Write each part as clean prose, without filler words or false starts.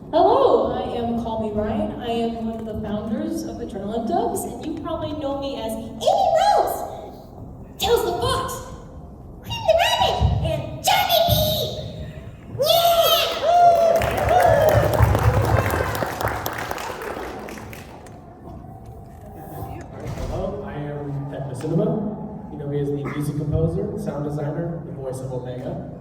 Hello, I am Call Me Ryan. I am one of the founders of Adrenaline Dubs, and you probably know me as Amy Rose, Tails the Fox, Cream the Rabbit, and Johnny B. Yeah! Hello, I am Ted Cinema. You know me as the music composer, sound designer, the voice of Omega.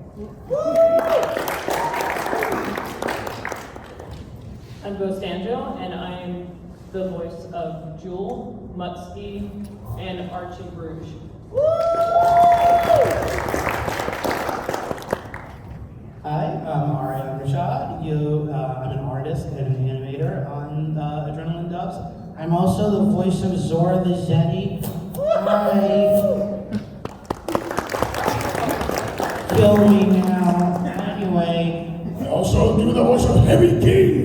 I'm Bo Stanjo, and I'm the voice of Jewel, Mutsky, and Archie Bruges. Hi, I'm Ariane Rashad. I'm an artist and an animator on Adrenaline Dubs. I'm also the voice of Zora the Zeddy. Hi. Kill me now. Anyway. I also do the voice of Heavy King.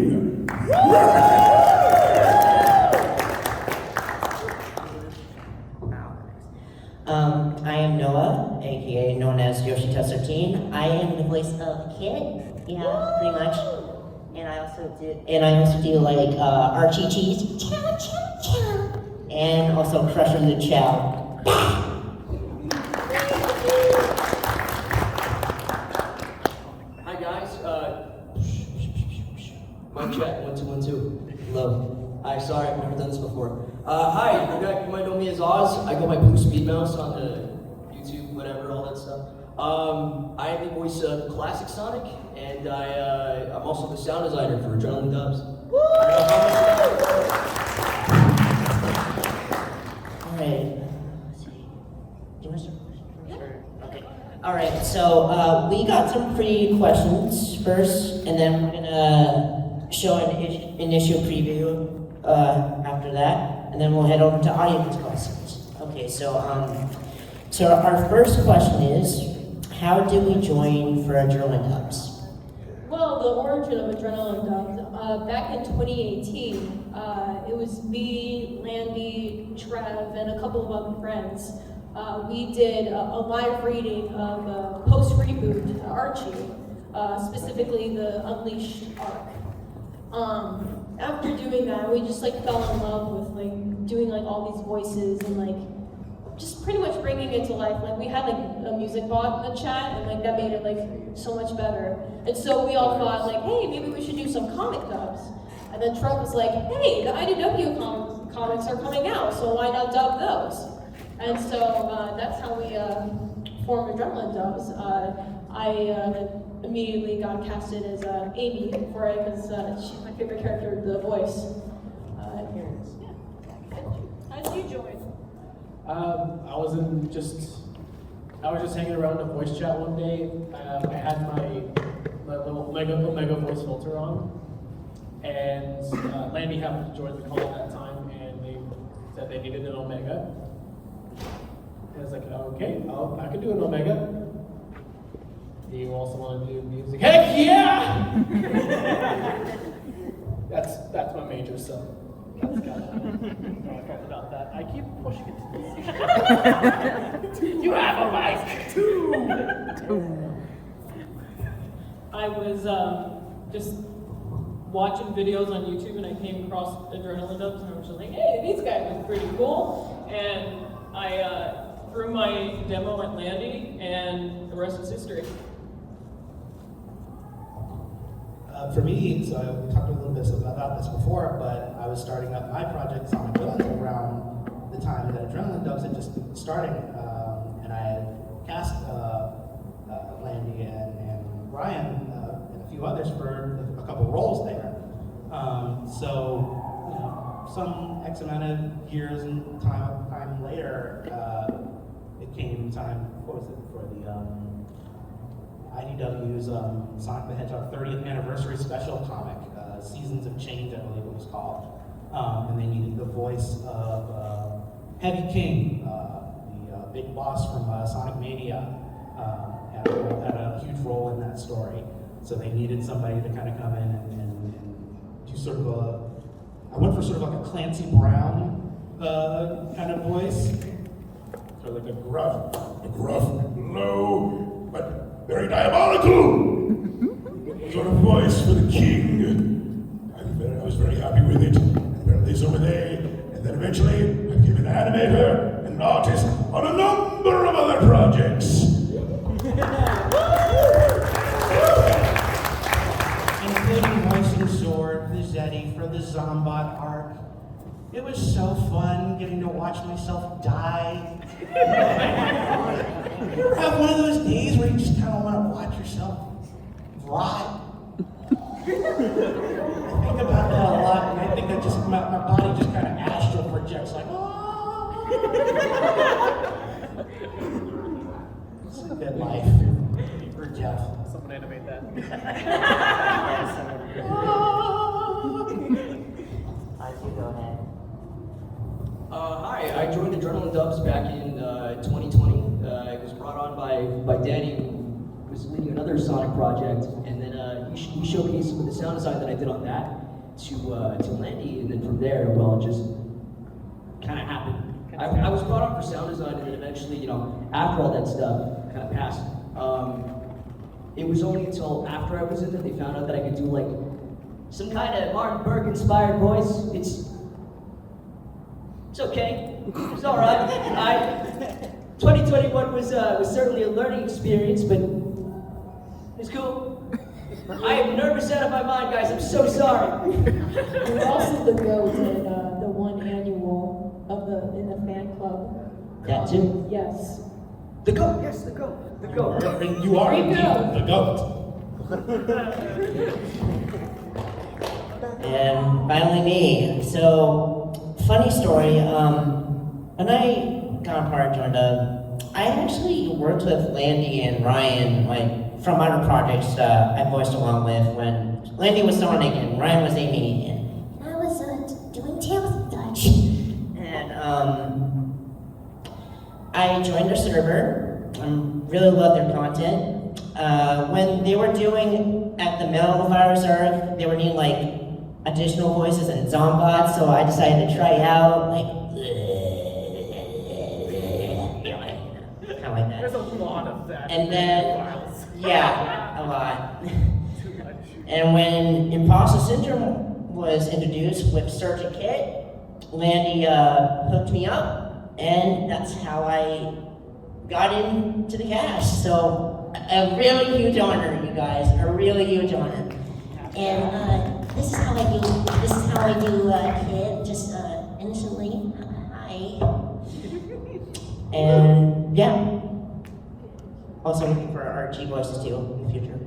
I am Noah, aka known as Yoshita 13. I am the voice of Kit, yeah, pretty much. And I also do like Archie Cheese, chow chow chow, and also Crusher the Chow. Hi guys, mic check, 1 2 1 2. Hello. Hi, sorry, I've never done this before. Hi, you might know me as Oz. I go by Blue Speed Mouse on the YouTube, whatever, all that stuff. I am the voice of Classic Sonic, and I'm also the sound designer for Adrenaline Dubs. Alright, let's see. Do you want to start? Sure. Okay. Alright, so we got some pre-questions first, and then we're gonna show an initial preview after that, and then we'll head over to audience questions. Okay, so our first question is, how did we join for Adrenaline Dubs? Well, the origin of Adrenaline Dubs, back in 2018, it was me, Landy, Trev, and a couple of other friends. We did a live reading of post-reboot Archie, specifically the Unleashed arc. After doing that, we just like fell in love with like doing like all these voices and like just pretty much bringing it to life. Like we had like a music bot in the chat, and like that made it like so much better. And so we all thought like, hey, maybe we should do some comic dubs. And then Trump was like, hey, the IDW comics are coming out, so why not dub those? And so that's how we formed Adrenaline Dubs. I immediately got casted as Amy for it because she's my favorite character, the voice. Here it is. Yeah. How did you join? I was just hanging around the voice chat one day. I had my little Omega voice filter on, and Landy happened to join the call at that time, and they said they needed an Omega. And I was like, okay, I can do an Omega. Do you also want to do music? Heck yeah! that's my major, so that's kind of about that. I keep pushing it to the You have a mic too. I was just watching videos on YouTube, and I came across Adrenaline Dubs, and I was just like, hey, these guys are pretty cool. And I threw my demo at Landy, and the rest is history. For me, so I talked a little bit about this before, but I was starting up my project, Sonic Villains, around the time that Adrenaline Dubs had just been starting, and I had cast Landy and Ryan and a few others for a couple roles there. So, you know, some X amount of years and time later, it came time, what was it, for the IDW's Sonic the Hedgehog 30th anniversary special comic, Seasons of Change, I believe it was called. And they needed the voice of Heavy King, the big boss from Sonic Mania, had a huge role in that story. So they needed somebody to kind of come in and do sort of I went for sort of like a Clancy Brown kind of voice. So like a gruff, low, but very diabolical sort of voice for the king. was very happy with it. Apparently so were they. And then eventually, I became an animator and an artist on a number of other projects. Including voicing Zord, the Zeddy for the Zombot arc. It was so fun getting to watch myself die. You ever have one of those days where you just kind of want to watch yourself rot? I think about that a lot, and I think that just my body just kind of astral projects like, oh. It's a good life for Jeff. Someone animate that. You go ahead. Hi, I joined Adrenaline Dubs back in 2020. It was brought on by Danny, who was leading another Sonic project, and then he showcased with the sound design that I did on that to Landy, and then from there, well, it just kind of happened. I was brought on for sound design, and then eventually, after all that stuff kind of passed, it was only until after I was in that they found out that I could do like some kind of Martin Burke inspired voice. It's okay. It's all right. 2021 was certainly a learning experience, but it's cool. I am nervous out of my mind, guys. I'm so sorry. You're also the GOAT at the one annual in the fan club. That too? Yes. The goat. Yes, the goat. The goat. You are There you indeed go. the goat. And finally me. So, funny story, when I got part of Joined Up, I actually worked with Landy and Ryan, like, from other projects I voiced along with when Landy was Sonic and Ryan was Amy, and I was doing Tales of Dutch. And I joined their server. I really love their content. When they were doing at the Metal Virus arc, they were needing like additional voices and Zombots, so I decided to try out like kind of like that. There's a lot of that. And then, Files. yeah, a lot. Too much. And when Imposter Syndrome was introduced with Sergeant Kit, Landy hooked me up, and that's how I got into the cast. So a really huge honor, you guys, a really huge honor. And this is how I do Kit, just innocently. Hi. And yeah. Also looking for RG voices too in the future.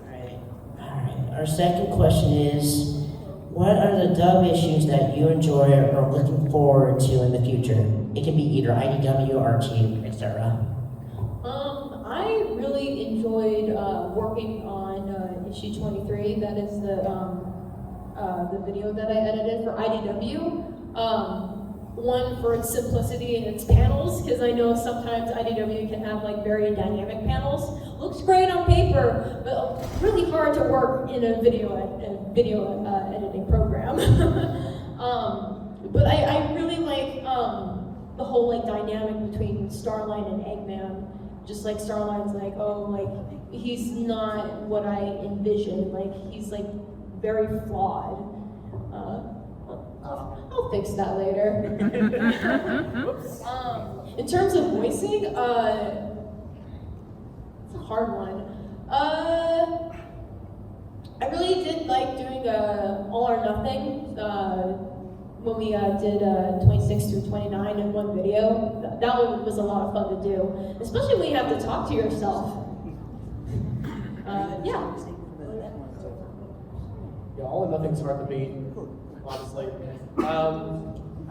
Alright. Our second question is, what are the dub issues that you enjoy or are looking forward to in the future? It can be either IDW, RG, etc. I really enjoyed working on issue 23. That is the video that I edited for IDW. One, for its simplicity in its panels, because I know sometimes IDW can have like very dynamic panels. Looks great on paper, but really hard to work in a video editing program. But I really like the whole like dynamic between Starline and Eggman. Just like Starline's like, oh, like he's not what I envisioned. Like he's like very flawed. I'll fix that later. In terms of voicing, it's a hard one. I really did like doing All or Nothing when we did 26 through 29 in one video. That one was a lot of fun to do, especially when you have to talk to yourself. Yeah. Yeah, All or Nothing's hard to beat, honestly.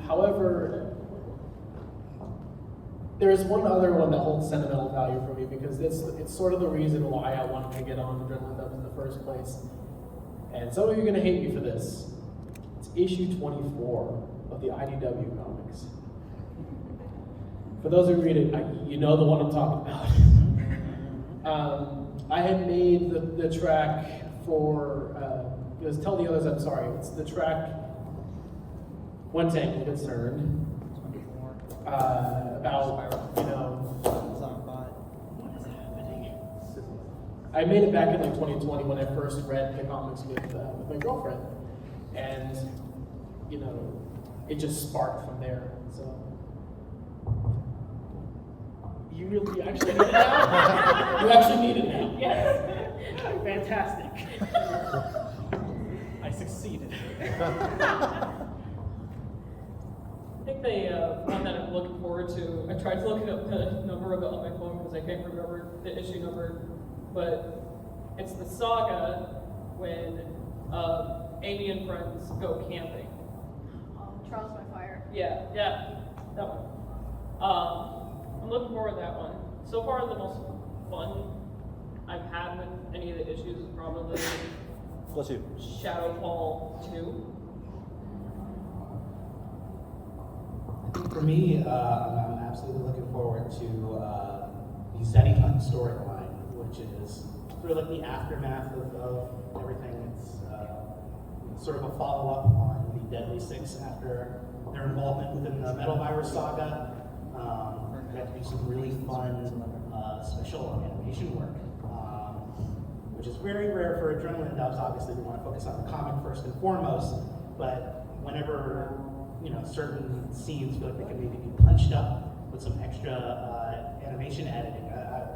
However, there is one other one that holds sentimental value for me because it's sort of the reason why I wanted to get on Adrenaline Dubs in the first place. And some of you are going to hate me for this. It's issue 24 of the IDW comics. For those who read it, you know the one I'm talking about. I had made the track for, it was Tell the Others I'm Sorry. It's the track When Tangle Concerned. About, I made it back in like 2020 when I first read the comics with my girlfriend, and you know, it just sparked from there. So you actually need it now. You actually need it now. Yes. Fantastic. I succeeded. I think one that I'm looking forward to, I tried to look up the number of it on my phone because I can't remember the issue number, but it's the saga when Amy and friends go camping. Trials by Fire. Yeah, that one. I'm looking forward to that one. So far, the most fun I've had with any of the issues is probably Bless you. Shadowfall 2. For me, I'm absolutely looking forward to the Zeddy Hunt storyline, which is sort of like the aftermath of everything. It's sort of a follow-up on the Deadly Six after their involvement within the Metal Virus saga. We got to do some really fun special animation work, which is very rare for Adrenaline Dubs. Obviously, we want to focus on the comic first and foremost, but whenever certain scenes feel like they can maybe be punched up with some extra animation editing, I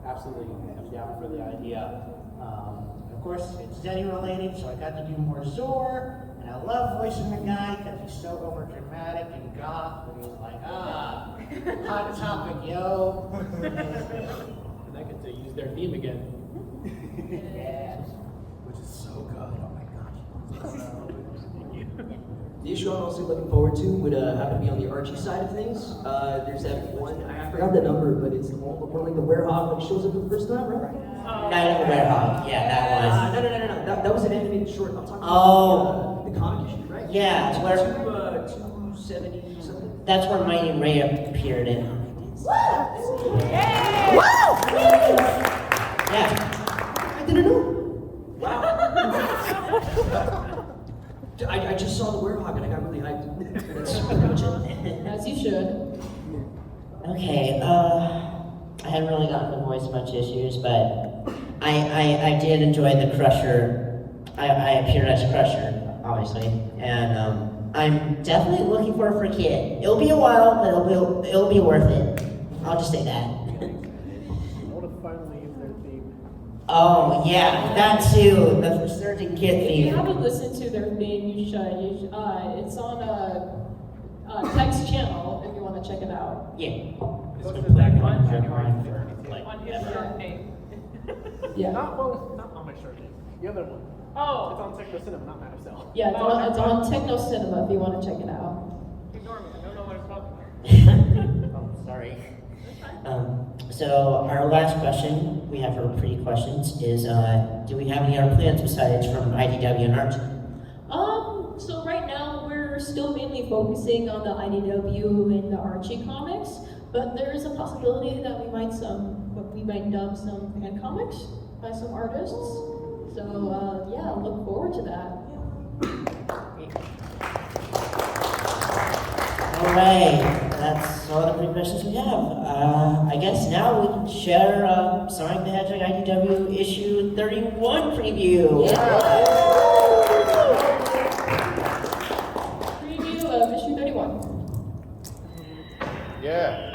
absolutely am down for the idea. Of course, it's Zeddy related, so I got to do more Zor, and I love voicing the guy because he's so over dramatic and goth, and he's like, hot topic, yo. And I get to use their theme again. Yeah. Which is so good. Oh my gosh. The issue I'm also looking forward to would happen to be on the Archie side of things. There's that one, I forgot the number, but it's the one where like the werewolf like shows up for the first time, right? Night of the Hedgehog. Yeah, that was. No. That was an animated short. I'm talking Oh. about the comic issue, right? Yeah, it's where 270 something. that's where Mighty Ray appeared in. Yeah. I didn't know. Wow. I just saw the werewolf and I got really hyped. That's pretty much it. As you should. Okay, I haven't really gotten to voice much issues, but I did enjoy the Crusher. I appeared as Crusher, obviously, and I'm definitely looking for a kid. It'll be a while, but it'll be worth it. I'll just say that. I want to finally use their theme. Oh yeah, that too. The Surgeon Kid If you theme. haven't listened to their theme, you should. It's on a text channel if you want to check it out. Yeah. It's been playing on my On mind for like his ever. shirt name. Yeah. Not on my shirt name. The other one. It's Oh, on Techno Cinema, not Matter Cell. Yeah, it's on Techno Cinema if you want to check it out. ignore me. I don't know what it's talking about. Oh, sorry. So our last question we have for pre-questions is, do we have any other plans besides from IDW and Archie? So right now we're still mainly focusing on the IDW and the Archie comics, but there is a possibility that we might dub some fan comics by some artists. So yeah, look forward to that. All right, that's all the pre-questions we have. I guess now we can share Sonic the Hedgehog IDW issue 31 preview. Preview of issue 31. Yeah.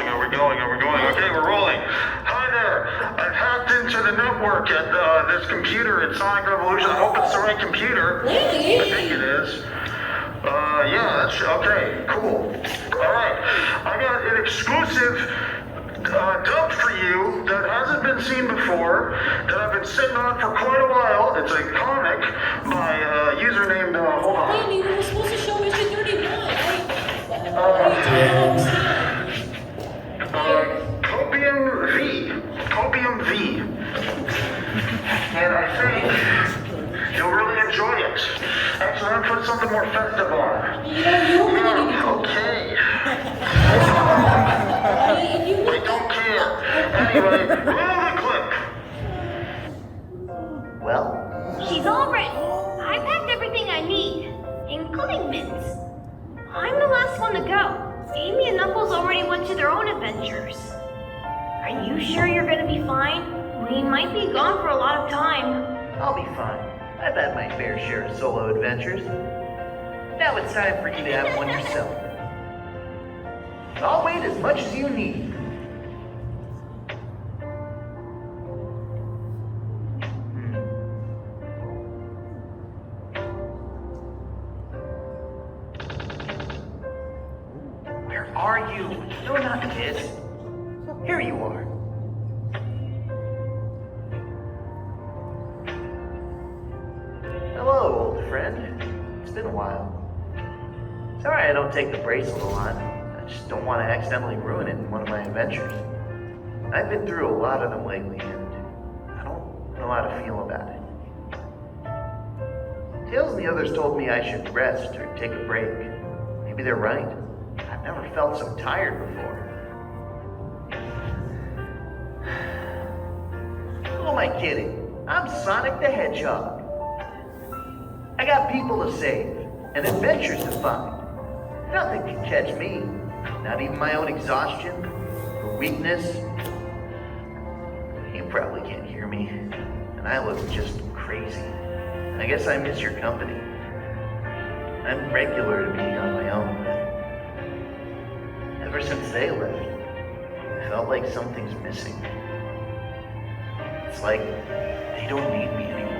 Are we going? Okay, we're rolling. Hi there. I've hacked into the network at this computer at Sonic Revolution. I hope it's the right computer. I think it is. Yeah, that's okay. Cool. All right. I got an exclusive dub for you that hasn't been seen before, that I've been sitting on for quite a while. It's a comic by username, hold on. Andy, we were supposed to show issue 31, right? Copium V. And I think you'll really enjoy it. Actually, I'm gonna put something more festive on. You really need to Yeah, okay. If you I look don't care. Anyway, roll the clip. Well, she's all ready. I packed everything I need, including mints. I'm the last one to go. Amy and Knuckles already went to their own adventures. I Are you sure you're gonna be fine? We might be gone for a lot of time. I'll be fine. I've had my fair share of solo adventures. Now it's time for you to have one yourself. I'll wait as much as you need. Where are you? No, not this. Here you are. Hello, old friend. It's been a while. Sorry I don't take the bracelet a lot. I just don't want to accidentally ruin it in one of my adventures. I've been through a lot of them lately, and I don't know how to feel about it. Tails and the others told me I should rest or take a break. Maybe they're right. I've never felt so tired before. Who am I kidding? I'm Sonic the Hedgehog. I got people to save and adventures to find. Nothing can catch me. Not even my own exhaustion or weakness. You probably can't hear me, and I look just crazy. I guess I miss your company. I'm regular to being on my own. Ever since they left, I felt like something's missing. It's like they don't need me anymore.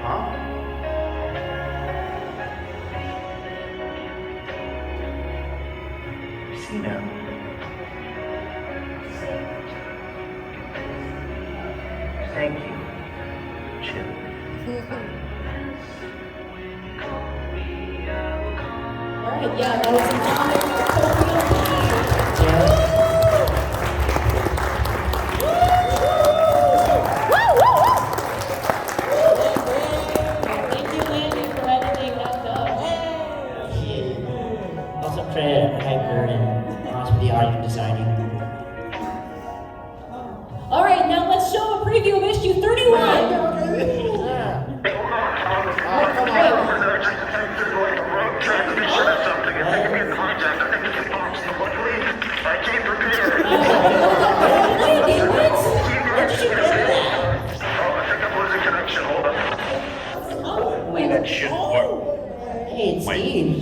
Huh? I see now. Thank you, Chip. Alright, yeah, that was an honor. Thank you, Landy, for editing that dub. Also credit Hyper and Oz for the audio designing. Alright, now let's show a preview of issue 31. Transmission or something. If they can be in contact, I think it's impossible. Luckily, I came prepared. Landy, what? Oh, I think I'm losing connection. Hold on. Wait, That should work. hey, it's Steve.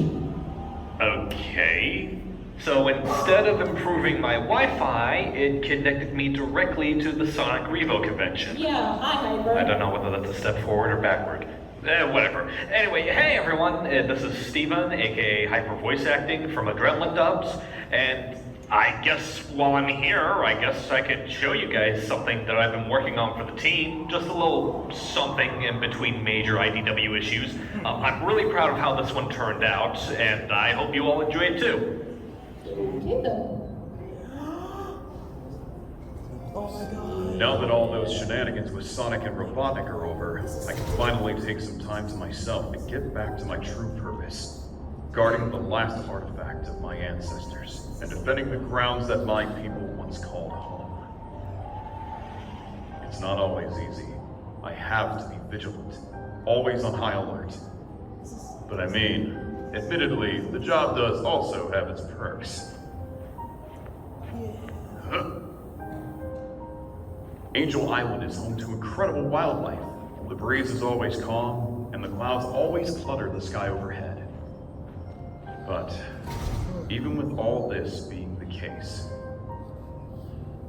Okay. So instead of improving my Wi-Fi, it connected me directly to the Sonic Revo convention. Yeah, hi, Hyper. I don't know whether that's a step forward or backward. Whatever. Anyway, hey everyone, this is Steven, aka Hyper Voice Acting from Adrenaline Dubs, and I guess while I'm here, I guess I could show you guys something that I've been working on for the team, just a little something in between major IDW issues. I'm really proud of how this one turned out, and I hope you all enjoy it too. Okay, then. Now that all those shenanigans with Sonic and Robotnik are over, I can finally take some time to myself and get back to my true purpose, guarding the last artifact of my ancestors, and defending the grounds that my people once called home. It's not always easy. I have to be vigilant, always on high alert. But I mean, admittedly, the job does also have its perks. Angel Island is home to incredible wildlife. The breeze is always calm, and the clouds always clutter the sky overhead. But even with all this being the case,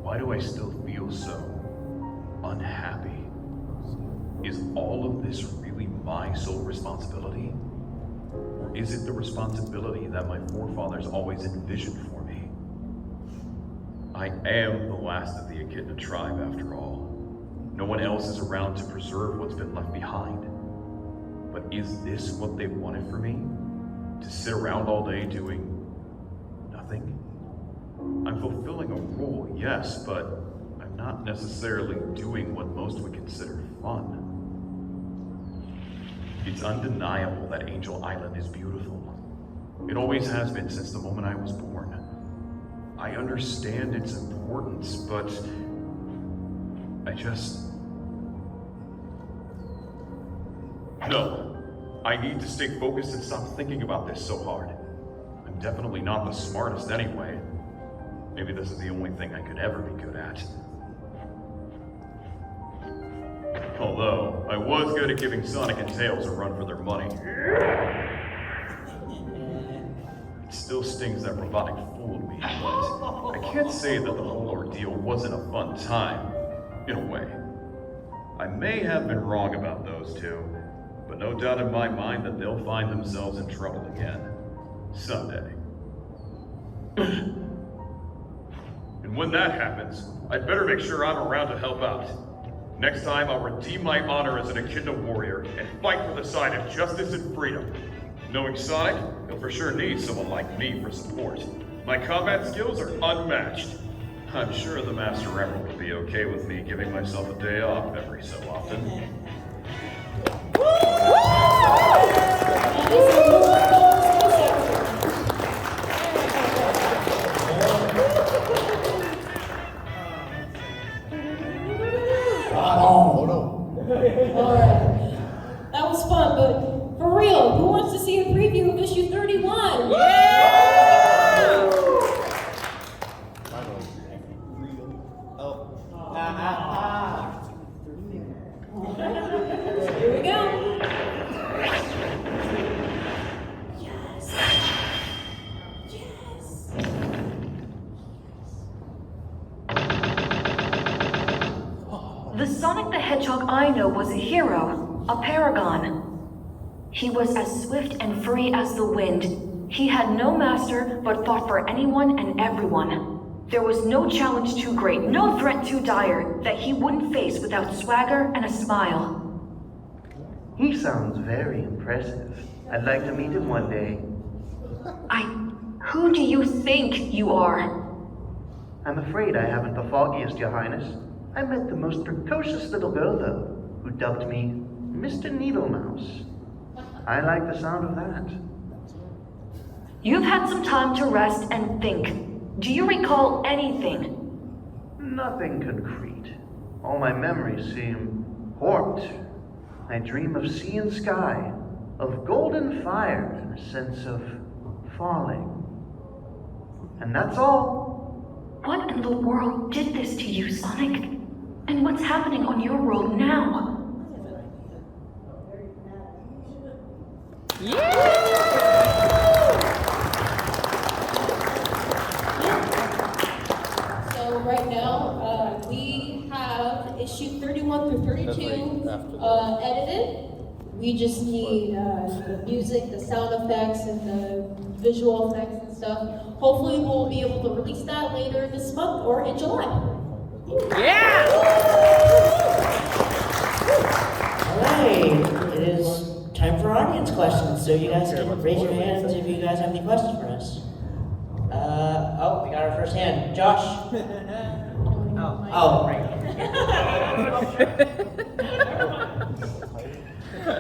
why do I still feel so unhappy? Is all of this really my sole responsibility? Or is it the responsibility that my forefathers always envisioned for me? I am the last of the Echidna tribe, after all. No one else is around to preserve what's been left behind. But is this what they wanted for me? To sit around all day doing nothing? I'm fulfilling a role, yes, but I'm not necessarily doing what most would consider fun. It's undeniable that Angel Island is beautiful. It always has been since the moment I was born. I understand its importance, but I just No, I need to stay focused and stop thinking about this so hard. I'm definitely not the smartest anyway. Maybe this is the only thing I could ever be good at. Although, I was good at giving Sonic and Tails a run for their money. It still stings that robotic fooled me, but I can't say that the whole ordeal wasn't a fun time, in a way. I may have been wrong about those two, but no doubt in my mind that they'll find themselves in trouble again. Someday. And when that happens, I'd better make sure I'm around to help out. Next time, I'll redeem my honor as an Echidna warrior and fight for the side of justice and freedom. Knowing Sonic, he'll for sure need someone like me for support. My combat skills are unmatched. I'm sure the Master Emerald will be okay with me giving myself a day off every so often. Alright. That was fun, but for real, who wants to see a preview of issue 31? Here we go. Yes. Yes. The Sonic the Hedgehog I know was a hero, a paragon. He was as swift and free as the wind. He had no master, but fought for anyone and everyone. There was no challenge too great, no threat too dire, that he wouldn't face without swagger and a smile. He sounds very impressive. I'd like to meet him one day. Who do you think you are? I'm afraid I haven't the foggiest, Your Highness. I met the most precocious little girl, though, who dubbed me Mr. Needlemouse. I like the sound of that. You've had some time to rest and think. Do you recall anything? Nothing concrete. All my memories seem warped. I dream of sea and sky, of golden fire and a sense of falling. And that's all. What in the world did this to you, Sonic? And what's happening on your world now? So right now, we have issue 31 through 32 edited. We just need the music, the sound effects, and the visual effects and stuff. Hopefully we'll be able to release that later this month or in July. Yeah! Alright, it is time for audience questions, so you guys can raise your hands if you guys have any questions for us. Oh, we got our first hand. Josh? Oh, right.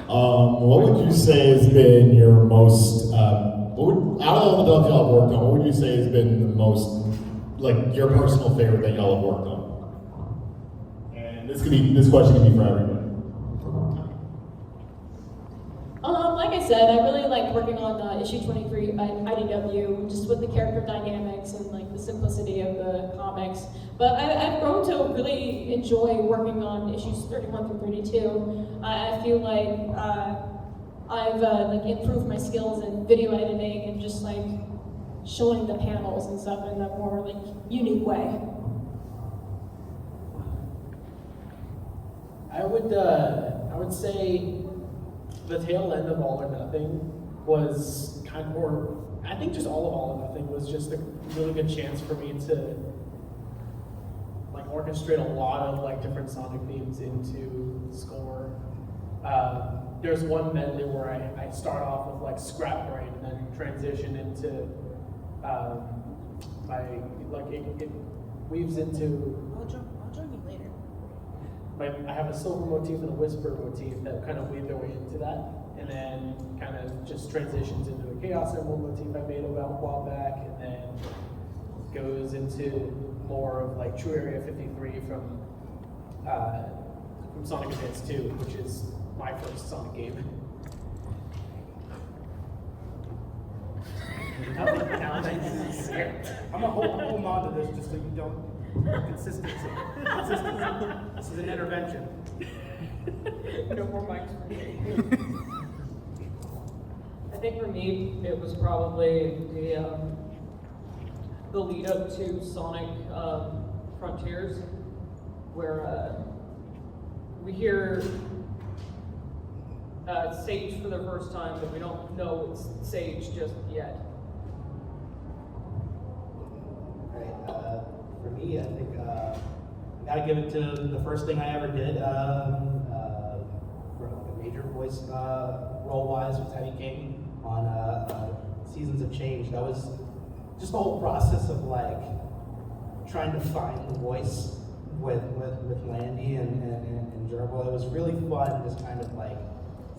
What would you say has been your most, out of all the dubs y'all have worked on, what would you say has been the most, like, your personal favorite that y'all have worked on? And this question can be for everybody. Like I said, I really like working on issue 23 by IDW, just with the character dynamics and like the simplicity of the comics. But I've grown to really enjoy working on issues 31 through 32. I feel like I've like improved my skills in video editing and just like showing the panels and stuff in a more like unique way. I would say the tail end of All or Nothing was kind of more, I think just all or Nothing was just a really good chance for me to like orchestrate a lot of like different Sonic themes into the score. There's one medley where I start off with like Scrap Brain and then transition into it weaves into. I'll join you later. I have a silver motif and a whisper motif that kind of weave their way into that, and then kind of just transitions into a chaos emerald motif I made a while back, and then goes into more of like True Area 53 from Sonic Advance 2, which is my first Sonic game. I'm gonna hold on to this just so you don't. Consistency. This is an intervention. No more mics for me. I think for me, it was probably the lead up to Sonic Frontiers, where we hear Sage for the first time, but we don't know it's Sage just yet. Right. For me, I think I gotta give it to the first thing I ever did for like a major voice role-wise with Teddy King on Seasons of Change. That was just the whole process of like trying to find the voice with Landy and Gerbil. It was really fun, just kind of like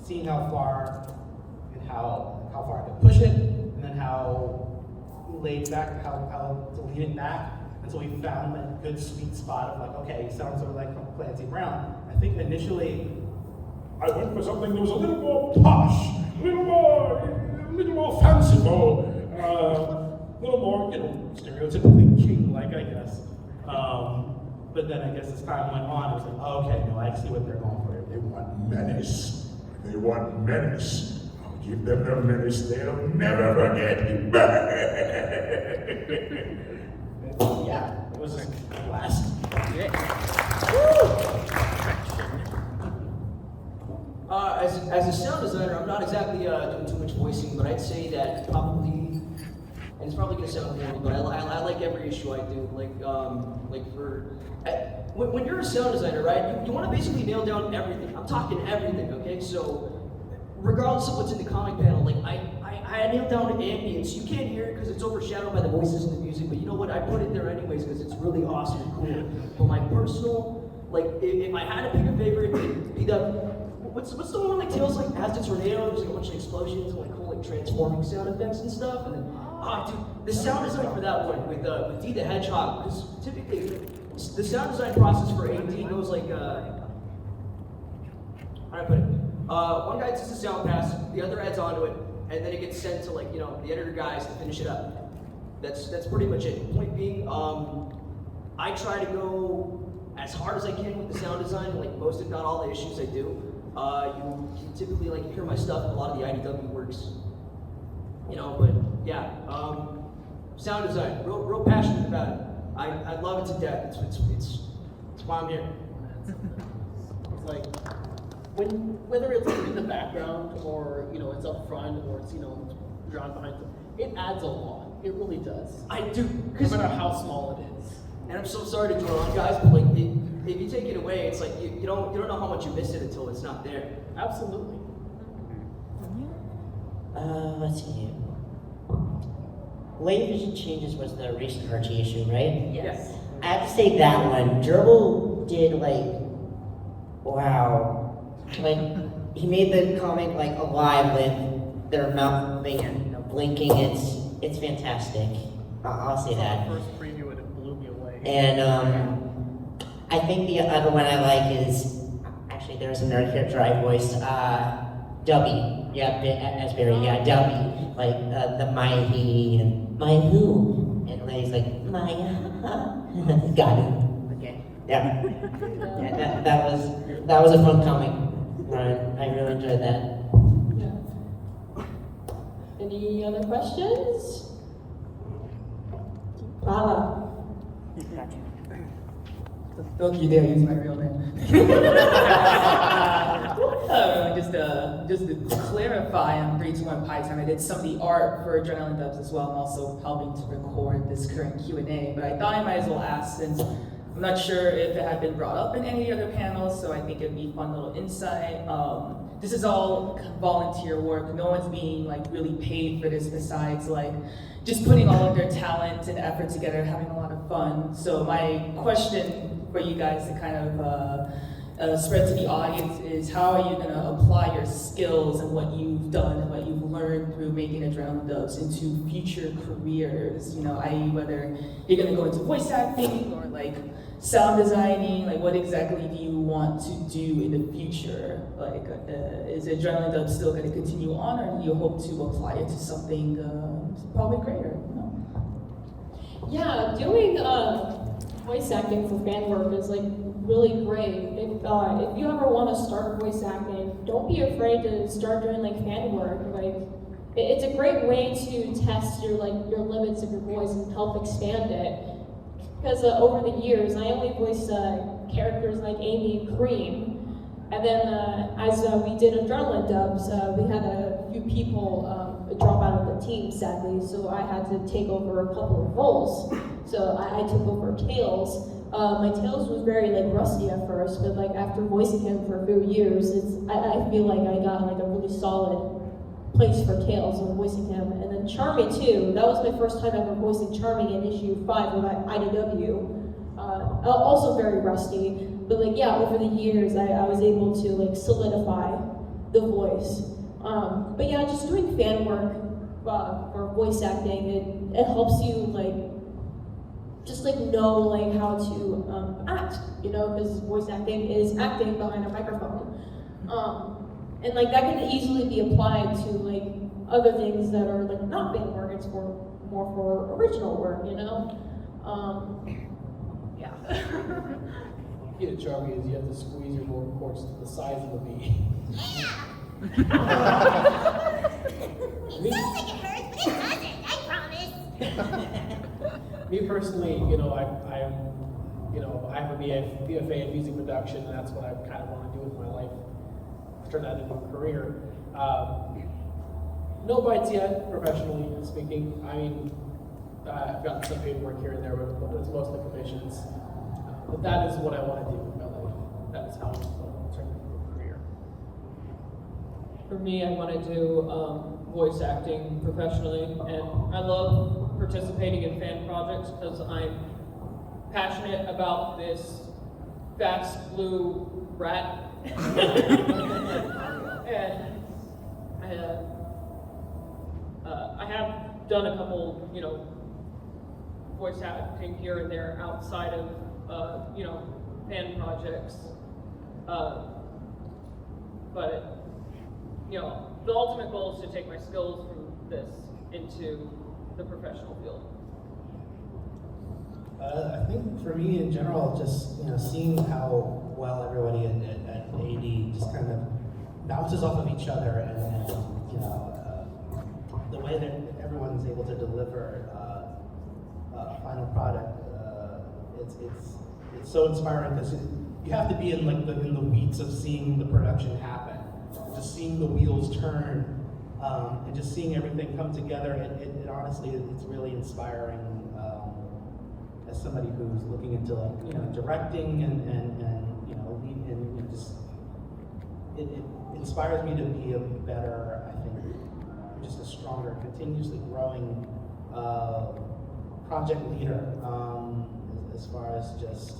seeing how far and how far I could push it, and then how laid back, how to lean it back. And so we found that good sweet spot of like, okay, he sounds sort of like Clancy Brown. I think initially I went for something that was a little more posh, a little more fanciful, a little more, stereotypically king-like, I guess. But then I guess as time went on, it was like, oh, okay, no, I see what they're going for. They want menace. They want menace. I'll give them the menace they'll never forget. Yeah, it was just a blast. As a sound designer, I'm not exactly doing too much voicing, but I'd say that probably, and it's probably gonna sound corny, but I like every issue I do. When you're a sound designer, right, you want to basically nail down everything. I'm talking everything, okay? So regardless of what's in the comic panel, like I nailed down the ambience. You can't hear it because it's overshadowed by the voices and the music, but you know what? I put it there anyways because it's really awesome and cool. But my personal, like, if I had to pick a favorite, it'd be the what's the one like Tales like has the tornado? There's like a bunch of explosions and like cool like transforming sound effects and stuff. And then, dude, the sound design for that one with D the Hedgehog, because typically the sound design process for AD goes like how do I put it? One guy takes the sound pass, the other adds onto it, and then it gets sent to like, you know, the editor guys to finish it up. That's pretty much it. Point being, I try to go as hard as I can with the sound design, like most if not all the issues I do. You typically like hear my stuff in a lot of the IDW works. You know, but yeah, sound design, real passionate about it. I love it to death. It's why I'm here. It's like whether it's in the background or it's up front or it's drawn behind them, it adds a lot. It really does. I do, no matter how small it is. And I'm so sorry to draw on guys, but like if you take it away, it's like you don't know how much you missed it until it's not there. Absolutely. Let's see. Late Vision Changes was the recent Archie issue, right? Yes. I have to say that one. Gerbil did wow. He made the comic alive with their mouth moving and blinking. It's fantastic. I'll say that. First preview and it blew me away. And I think the other one I like is actually there's another character I voiced, Dubby. Yeah, as Barry. Yeah, Dubby. The my he and my who, and he's like my got it. Okay. Yeah. Yeah, that was a fun comic. I really enjoyed that. Yeah. Any other questions? Lala. Don't you dare use my real name. Just to clarify, on 321 Pie Time, I did some of the art for Adrenaline Dubs as well. I'm also helping to record this current Q&A, but I thought I might as well ask since I'm not sure if it had been brought up in any other panels, so I think it'd be a fun little insight. This is all volunteer work. No one's being really paid for this besides just putting all of their talent and effort together, having a lot of fun. So my question for you guys to kind of spread to the audience is how are you going to apply your skills and what you've done and what you've learned through making Adrenaline Dubs into future careers, i.e. whether you're going to go into voice acting or sound designing? Like, what exactly do you want to do in the future? Like, is Adrenaline Dub still going to continue on, or do you hope to apply it to something probably greater? You know? Yeah, doing voice acting for fan work is like really great. If you ever want to start voice acting, don't be afraid to start doing like fan work. Like it's a great way to test your limits of your voice and help expand it. Because over the years, I only voiced characters like Amy and Cream. And then as we did Adrenaline Dubs, we had a few people drop out of the team, sadly, so I had to take over a couple of roles. So I took over Tails. My Tails was very like rusty at first, but like after voicing him for a few years, I feel like I got like a really solid place for Tails and voicing him. And then Charmy too, that was my first time ever voicing Charmy in issue 5 of IDW. Also very rusty, but like yeah, over the years I was able to like solidify the voice. But yeah, just doing fan work for voice acting, it helps you like just like know like how to act, you know, because voice acting is acting behind a microphone. And like that can easily be applied to like other things that are like not fan work, it's more for original work, you know? Yeah. The key to Charlie is you have to squeeze your vocal cords to the size of the bee. It sounds like it hurts, but it doesn't, I promise. Me personally, you know, I have a BFA in music production, and that's what I kind of want to do with my life. Turn that into a career. No bites yet, professionally speaking. I mean, I've got some paperwork here and there, but it's mostly commissions. But that is what I want to do with my life. That is how I want to turn it into a career. For me, I want to do voice acting professionally, and I love participating in fan projects because I'm passionate about this fast blue rat. And I have done a couple, you know, voice acting here and there outside of, you know, fan projects. But, you know, the ultimate goal is to take my skills from this into the professional field. I think for me in general, just seeing how well everybody at AD just kind of bounces off of each other, and the way that everyone's able to deliver a final product, it's so inspiring because you have to be in in the weeds of seeing the production happen, just seeing the wheels turn, and just seeing everything come together. It honestly, it's really inspiring. As somebody who's looking into directing and just it inspires me to be a better, I think, just a stronger, continuously growing project leader. As far as just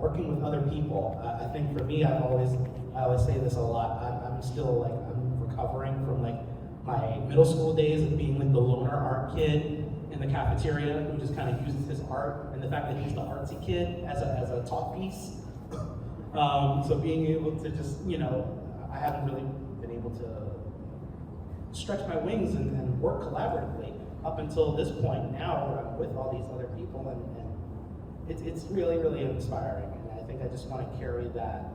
working with other people. I think for me, I always say this a lot. I'm still I'm recovering from my middle school days of being the loner art kid in the cafeteria who just kind of uses his art, and the fact that he's the artsy kid as a talk piece. So being able to just, I haven't really been able to stretch my wings and work collaboratively up until this point now where I'm with all these other people, and it's really, really inspiring. And I think I just want to carry that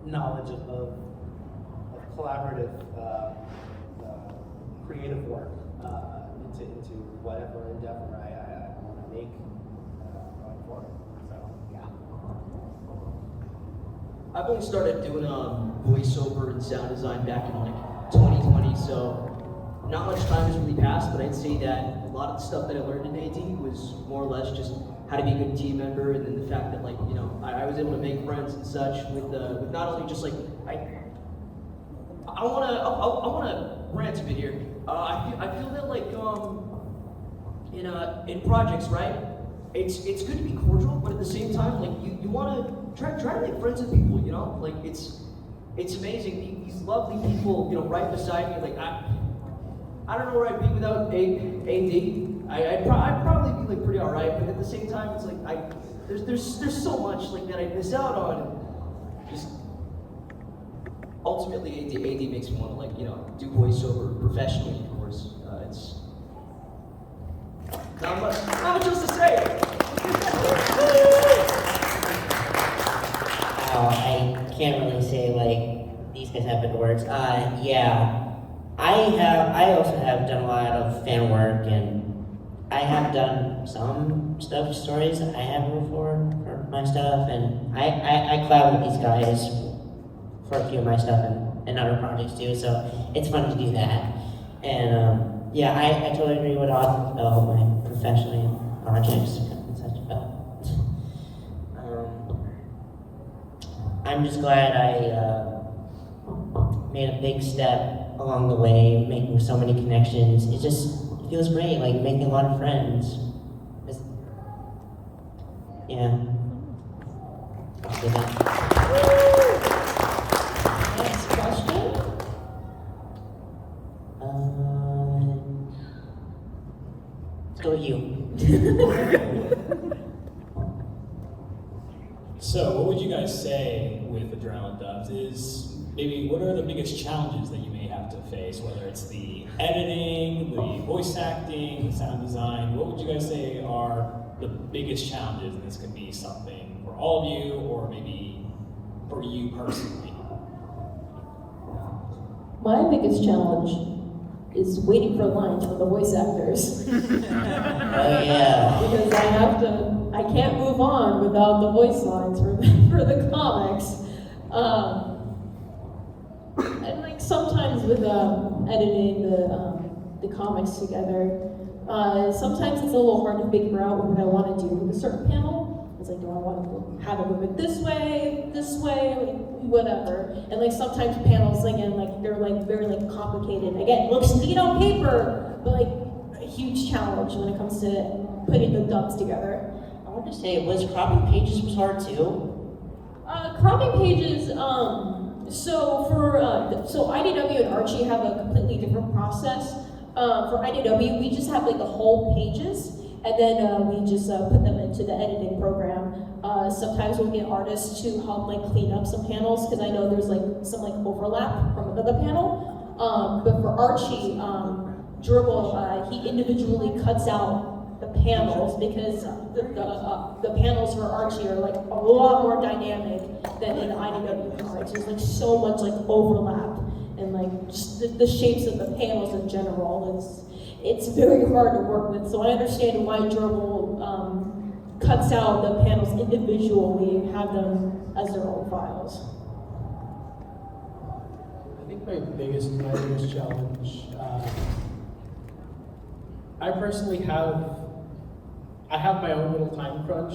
knowledge of collaborative, creative work into whatever endeavor I want to make going forward. So, yeah. I've only started doing voiceover and sound design back in 2020, so not much time has really passed, but I'd say that a lot of the stuff that I learned in AD was more or less just how to be a good team member, and then the fact that I was able to make friends and such with not only just I wanna rant a bit here. I feel that in projects, right? It's good to be cordial, but at the same time, you want to try to make friends with people. It's amazing. These lovely people, right beside me. I don't know where I'd be without AD. I'd probably be pretty alright, but at the same time, it's there's so much like that I miss out on. Just ultimately, AD makes me want to like do voiceover professionally. Of course, it's not much else to say. I can't really say like these guys have big words. Yeah, I also have done a lot of fan work, and I have done some stuff stories. I have for my stuff, and I collab with these guys for a few of my stuff and other projects too. So it's fun to do that. And yeah, I totally agree with Oz about my professional projects and such. I'm just glad I made a big step along the way, making so many connections. It feels great, like making a lot of friends. Yeah. I'll do that. Next question. Let's go with you. So, what would you guys say with Adrenaline Dubs is maybe what are the biggest challenges that you may have to face, whether it's the editing, the voice acting, the sound design? What would you guys say are the biggest challenges? And this could be something for all of you or maybe for you personally. My biggest challenge is waiting for lines from the voice actors. Oh yeah. Because I can't move on without the voice lines for the comics. And like sometimes with editing the comics together, sometimes it's a little hard to figure out what I want to do with a certain panel. It's like, do I want to have it move it this way, like whatever. And like sometimes panels, again, like they're like very like complicated. Again, it looks neat on paper, but like a huge challenge when it comes to putting the dubs together. I want to say, was cropping pages was hard too? Cropping pages, so IDW and Archie have a completely different process. For IDW, we just have like the whole pages, and then we just put them into the editing program. Sometimes we'll get artists to help like clean up some panels, because I know there's like some like overlap from another panel. But for Archie, Dribble, he individually cuts out the panels, because the panels for Archie are like a lot more dynamic than in the IDW comics. There's like so much like overlap, and like just the shapes of the panels in general. It's very hard to work with. So I understand why Dribble cuts out the panels individually and have them as their own files. I think my biggest challenge, I personally have my own little time crunch,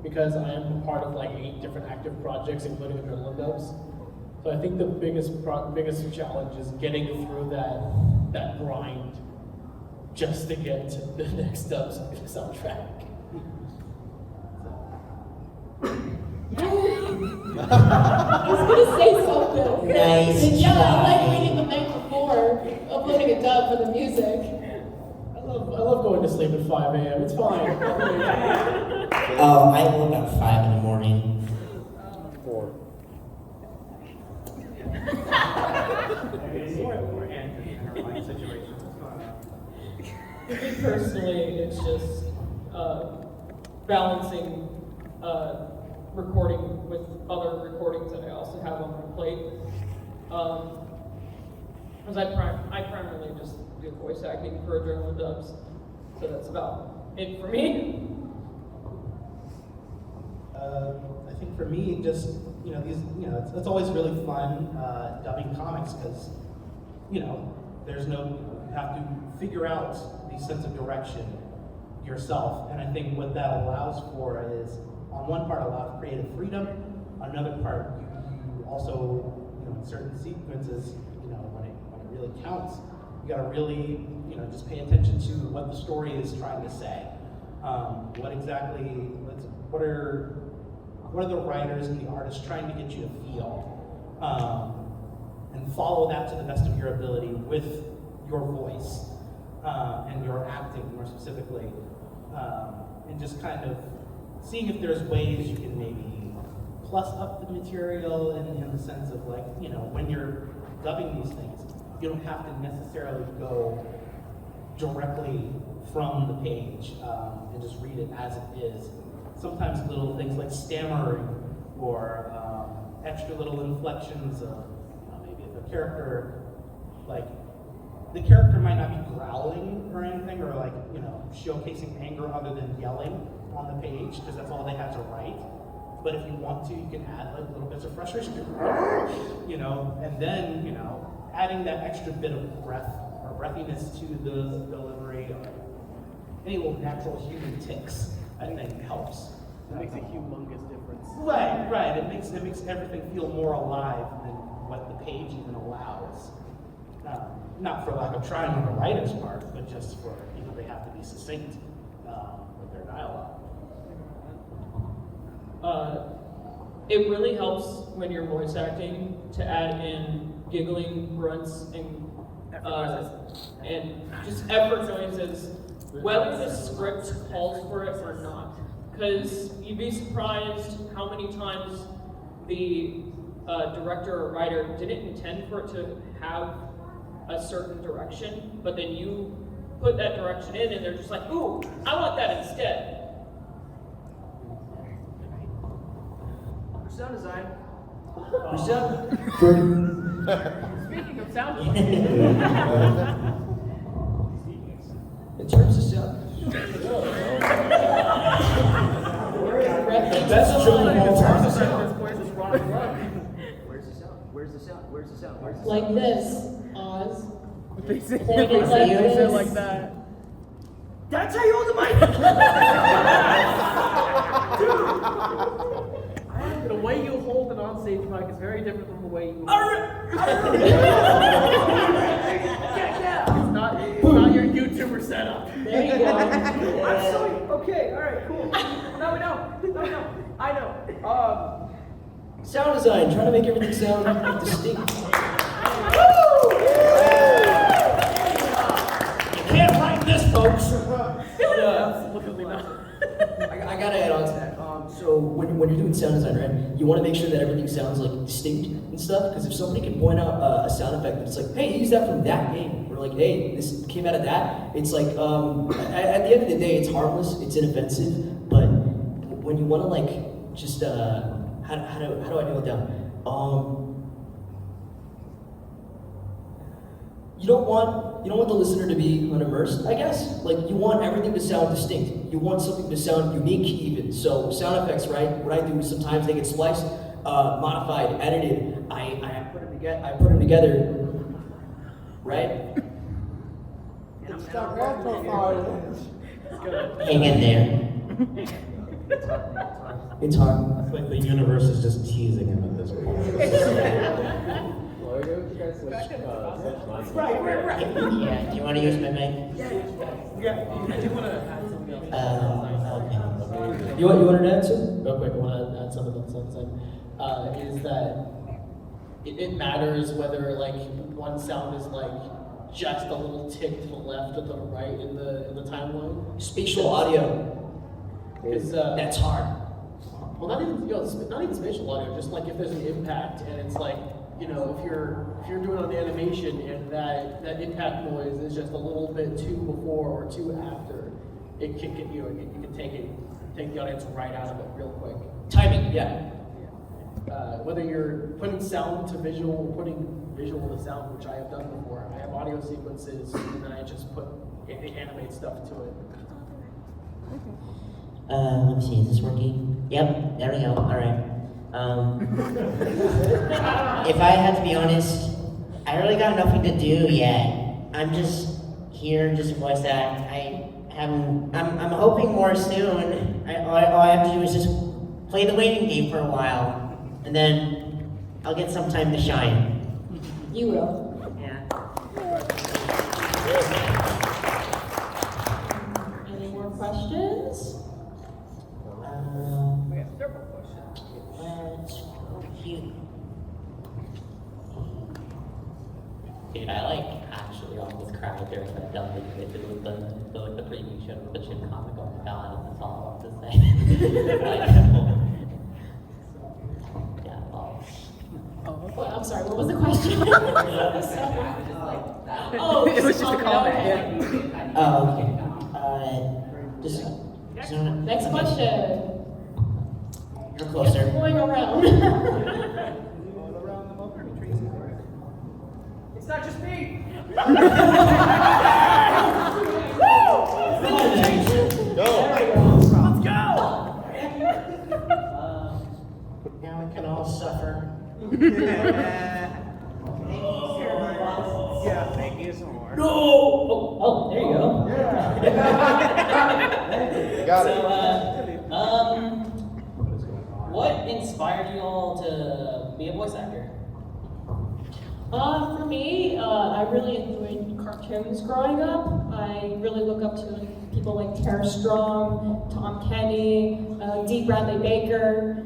because I am a part of like 8 different active projects, including Adrenaline Dubs. So I think the biggest challenge is getting through that grind just to get to the next Dubs soundtrack. I was gonna say something. Nice Yeah, I try. like waiting the night before uploading a dub for the music. I love going to sleep at 5 a.m. It's fine. Oh, I woke up at 5 in the morning. 4. For me personally, it's just balancing recording with other recordings that I also have on my plate. Because I primarily just do voice acting for Adrenaline Dubs, so that's about it for me. I think for me, just it's always really fun dubbing comics, because there's no, you have to figure out the sense of direction yourself, and I think what that allows for is, on one part, a lot of creative freedom. On another part, you also, in certain sequences, when it really counts, you got to really, just pay attention to what the story is trying to say. What are the writers and the artists trying to get you to feel? And follow that to the best of your ability with your voice and your acting, more specifically, and just kind of seeing if there's ways you can maybe plus up the material in the sense of like, you know, when you're dubbing these things, you don't have to necessarily go directly from the page and just read it as it is. Sometimes little things like stammering or extra little inflections of, you know, maybe if a character, like, the character might not be growling or anything, or like, you know, showcasing anger other than yelling on the page, because that's all they have to write. But if you want to, you can add like little bits of frustration, you know, and then, you know, adding that extra bit of breath or breathiness to the delivery, or any little natural human tics, I think helps. It makes a humongous difference. Right, right. It makes everything feel more alive than what the page even allows. Not for lack of trying on the writer's part, but just for, you know, they have to be succinct with their dialogue. It really helps when you're voice acting to add in giggling, grunts, and just effort noises, whether the script calls for it or not. Because you'd be surprised how many times the director or writer didn't intend for it to have a certain direction, but then you put that direction in and they're just like, ooh, I want that instead. Sound design. Speaking of sound design. In terms of sound. Best joke of all time. Where's the sound? Where's the sound? Where's the sound? Where's the sound? Like this, Oz. Basically, Pointed like this. like that. That's how you hold the mic! The way you hold an onstage mic is very different from the way you. It's not your YouTuber setup. There you go. I'm sorry. Okay, alright, cool. Now we know. I know. Sound design, trying to make everything sound distinct. You can't write this, folks. Absolutely not. I gotta add on to that. So when you're doing sound design, right, you want to make sure that everything sounds like distinct and stuff. Because if somebody can point out a sound effect that's like, hey, use that from that game, or like, hey, this came out of that. It's like, at the end of the day, it's harmless, it's inoffensive. But when you want to like just how do I nail it down? You don't want the listener to be unimmersed, I guess. Like, you want everything to sound distinct. You want something to sound unique even. So sound effects, right? What I do is sometimes they get spliced, modified, edited. I put them together, right? Hang in there. It's hard. It's like the universe is just teasing him at this point. Right. Yeah, do you want to use my mic? Yeah, I do want to add something else. Okay. You want to add something? Real quick, I want to add something else. Is that it matters whether like one sound is like just a little tick to the left or to the right in the timeline. Spatial audio. Because That's hard. well, not even spatial audio. Just like if there's an impact and it's like, you know, if you're doing an animation and that impact noise is just a little bit too before or too after, it can you can take the audience right out of it real quick. Timing, yeah. Whether you're putting sound to visual or putting visual to sound, which I have done before, I have audio sequences and then I just animate stuff to it. Let me see, is this working? Yep, there we go, alright. If I had to be honest, I really got nothing to do yet. I'm just here, just voice act. I'm hoping more soon. All I have to do is just play the waiting game for a while, and then I'll get some time to shine. You will. Yeah. Any more questions? We have several questions. Let's go here. Dude, I like actually almost cried during that dub that you did with the preview show with the Chin comic. Oh my god, that's all I have to say. Yeah, well. Well, I'm sorry, what was the question? Oh, It was just a comment, okay. Oh, okay. Just Next question. You're closer. Yes, we're going around. It's not just me. Let's go. Now we can all suffer. Yeah, thank you some more. No! Oh, there you go. You got it. So, what inspired you all to be a voice actor? For me, I really enjoyed cartoons growing up. I really look up to people like Tara Strong, Tom Kenny, D. Bradley Baker.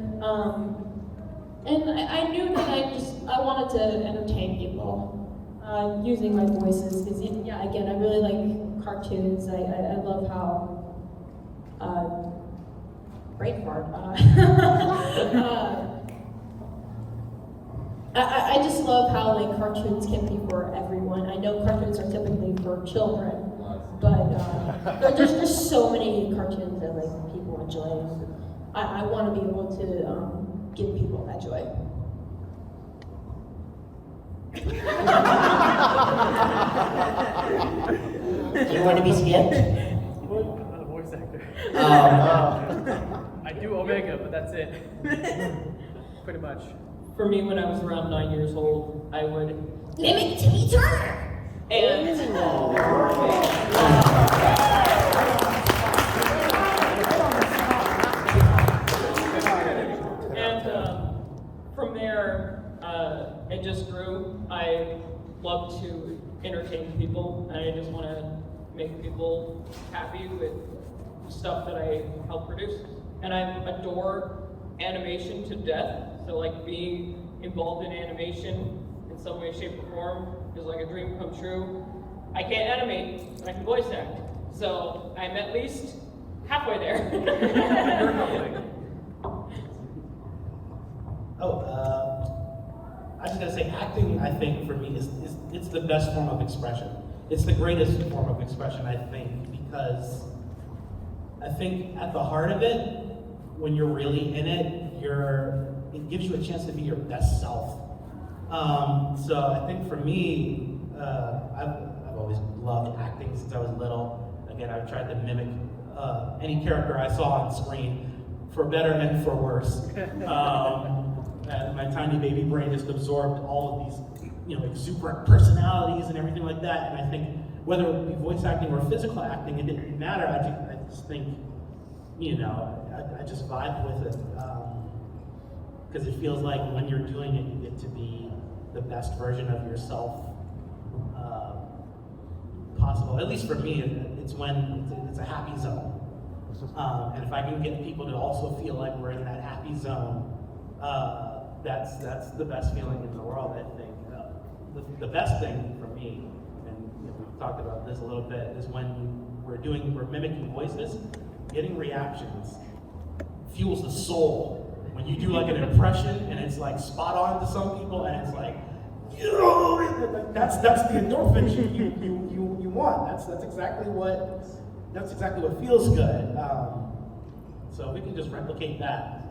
And I knew that I wanted to entertain people using my voices. Because, yeah, again, I really like cartoons. I love how, brain fart. I just love how like cartoons can be for everyone. I know cartoons are typically for children, but there's just so many cartoons that like people enjoy. I want to be able to give people that joy. Do you want to be skipped? I'm not a voice actor. I do Omega, but that's it. Pretty much. For me, when I was around 9 years old, I would mimic Timmy Turner. From there, it just grew. I love to entertain people, and I just want to make people happy with stuff that I help produce. And I adore animation to death, so like being involved in animation in some way, shape, or form is like a dream come true. I can't animate, but I can voice act, so I'm at least halfway there. I was just gonna say, acting, I think, for me, it's the best form of expression. It's the greatest form of expression, I think, because I think at the heart of it, when you're really in it, it gives you a chance to be your best self. So I think for me, I've always loved acting since I was little. Again, I've tried to mimic any character I saw on screen, for better and for worse. And my tiny baby brain just absorbed all of these, exuberant personalities and everything like that. And I think whether it be voice acting or physical acting, it didn't matter. I just think, I just vibe with it. Because it feels like when you're doing it, you get to be the best version of yourself possible. At least for me, it's when it's a happy zone. And if I can get people to also feel like we're in that happy zone, that's the best feeling in the world, I think. The best thing for me, and we've talked about this a little bit, is when we're mimicking voices, getting reactions fuels the soul. When you do like an impression and it's like spot on to some people, and it's like, that's the endorphins you want. That's exactly what feels good. So if we can just replicate that,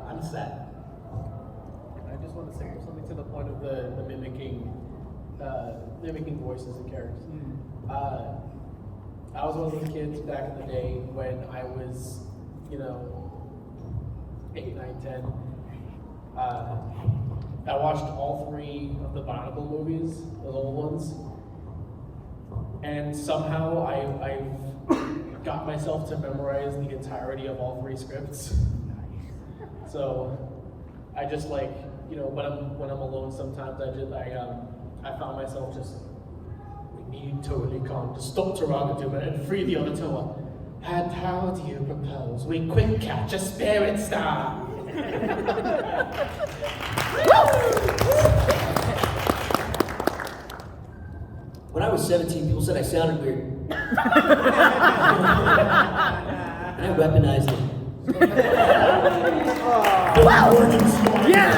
I'm set. I just want to say something to the point of the mimicking voices and characters. I was one of those kids back in the day when I was, 8, 9, 10. I watched all 3 of the Barnacle movies, the old ones, and somehow I've got myself to memorize the entirety of all 3 scripts. So I just like, when I'm alone sometimes, I found myself just being totally calm, just stop interrogative and free the auditor. And how do you propose we quick catch a spirit star? When I was 17, people said I sounded weird. And I weaponized it. Wow! Yeah!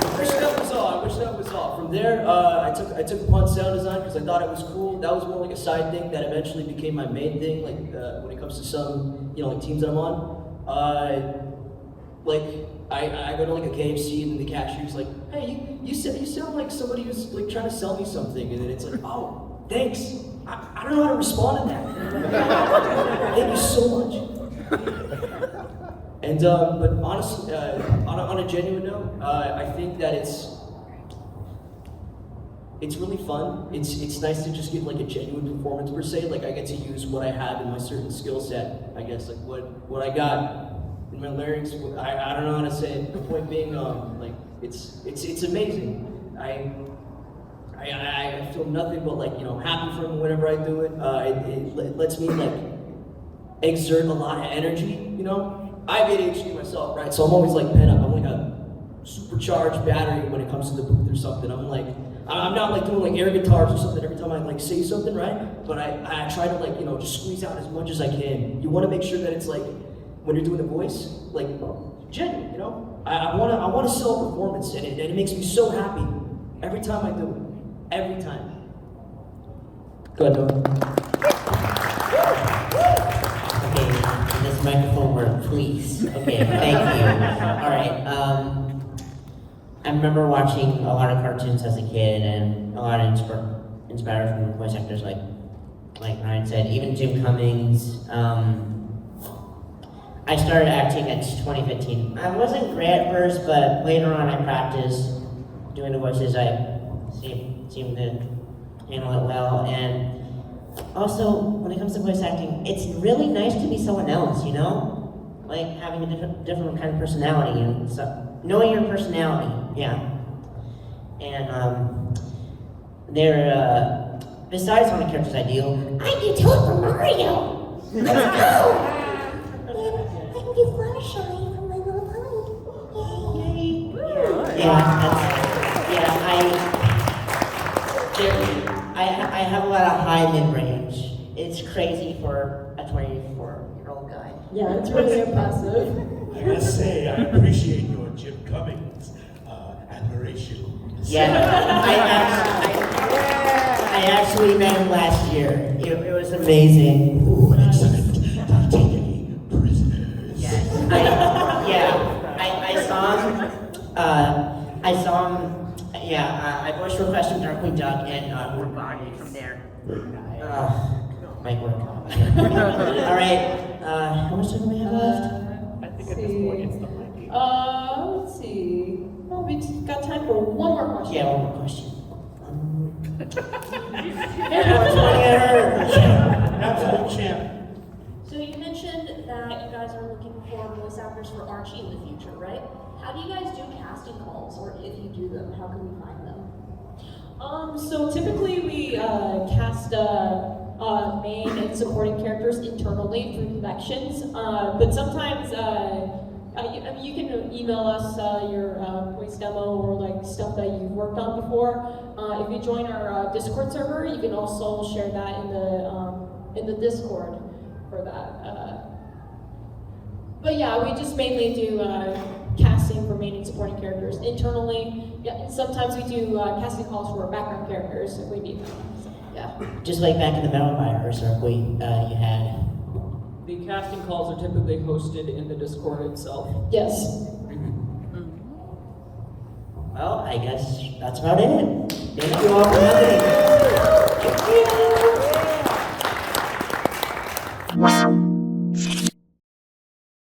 I wish that was all. From there, I took upon sound design because I thought it was cool. That was more like a side thing that eventually became my main thing. Like when it comes to some, like teams that I'm on. I go to like a KFC and then the cashier's like, hey, you sound like somebody who's like trying to sell me something, and then it's like, oh, thanks. I don't know how to respond to that. Thank you so much. And but honestly, on a genuine note, I think that it's really fun. It's nice to just give like a genuine performance per se. Like I get to use what I have in my certain skill set. I guess like what I got in my lyrics. I don't know how to say it. The point being, like it's amazing. I feel nothing but like happy from whenever I do it. It lets me like exert a lot of energy. I have ADHD myself, right? So I'm always like pent up. I'm like a supercharged battery when it comes to the booth or something. I'm not like doing like air guitars or something every time I like say something, right? But I try to like just squeeze out as much as I can. You want to make sure that it's like when you're doing the voice, like genuine. I want to sell a performance, and it makes me so happy every time I do it. Every time. Go ahead, Noah. Okay, this microphone work, please. Okay, thank you. All right. I remember watching a lot of cartoons as a kid, and a lot of inspired from voice actors like Ryan said, even Jim Cummings. I started acting at 2015. I wasn't great at first, but later on I practiced doing the voices. I seemed to handle it well, and also when it comes to voice acting, it's really nice to be someone else, like having a different kind of personality, and so knowing your personality, yeah. And besides all the characters I do Toad from Mario. Let's go. I can do Fluttershy from My Little Pony. Yay! I have a lot of high mid-range. It's crazy for a 24-year-old guy. Yeah, it's really impressive. I must say, I appreciate your Jim Cummings admiration. Yeah, I actually met him last year. It was amazing. Ooh, excellent. Did you take any prisoners? Yes. I saw him. Yeah, I voiced request from Darkwing Duck, and we're bonded from there. Might work. All right. How much time do we have left? I think at this point it's the mic. Let's see. Well, we just got time for one more question. Yeah, one more question. Absolute champ. So you mentioned that you guys are looking for voice actors for Archie in the future, right? How do you guys do casting calls, or if you do them, how can we find them? So typically we cast main and supporting characters internally through connections, but sometimes you can email us your voice demo or like stuff that you've worked on before. If you join our Discord server, you can also share that in the Discord for that. But yeah, we just mainly do casting for main and supporting characters internally. Yeah, and sometimes we do casting calls for background characters if we need them. So, yeah. Just like back in the Metal Virus arc you had. The casting calls are typically hosted in the Discord itself. Yes. Well, I guess that's about it. Thank you all for coming.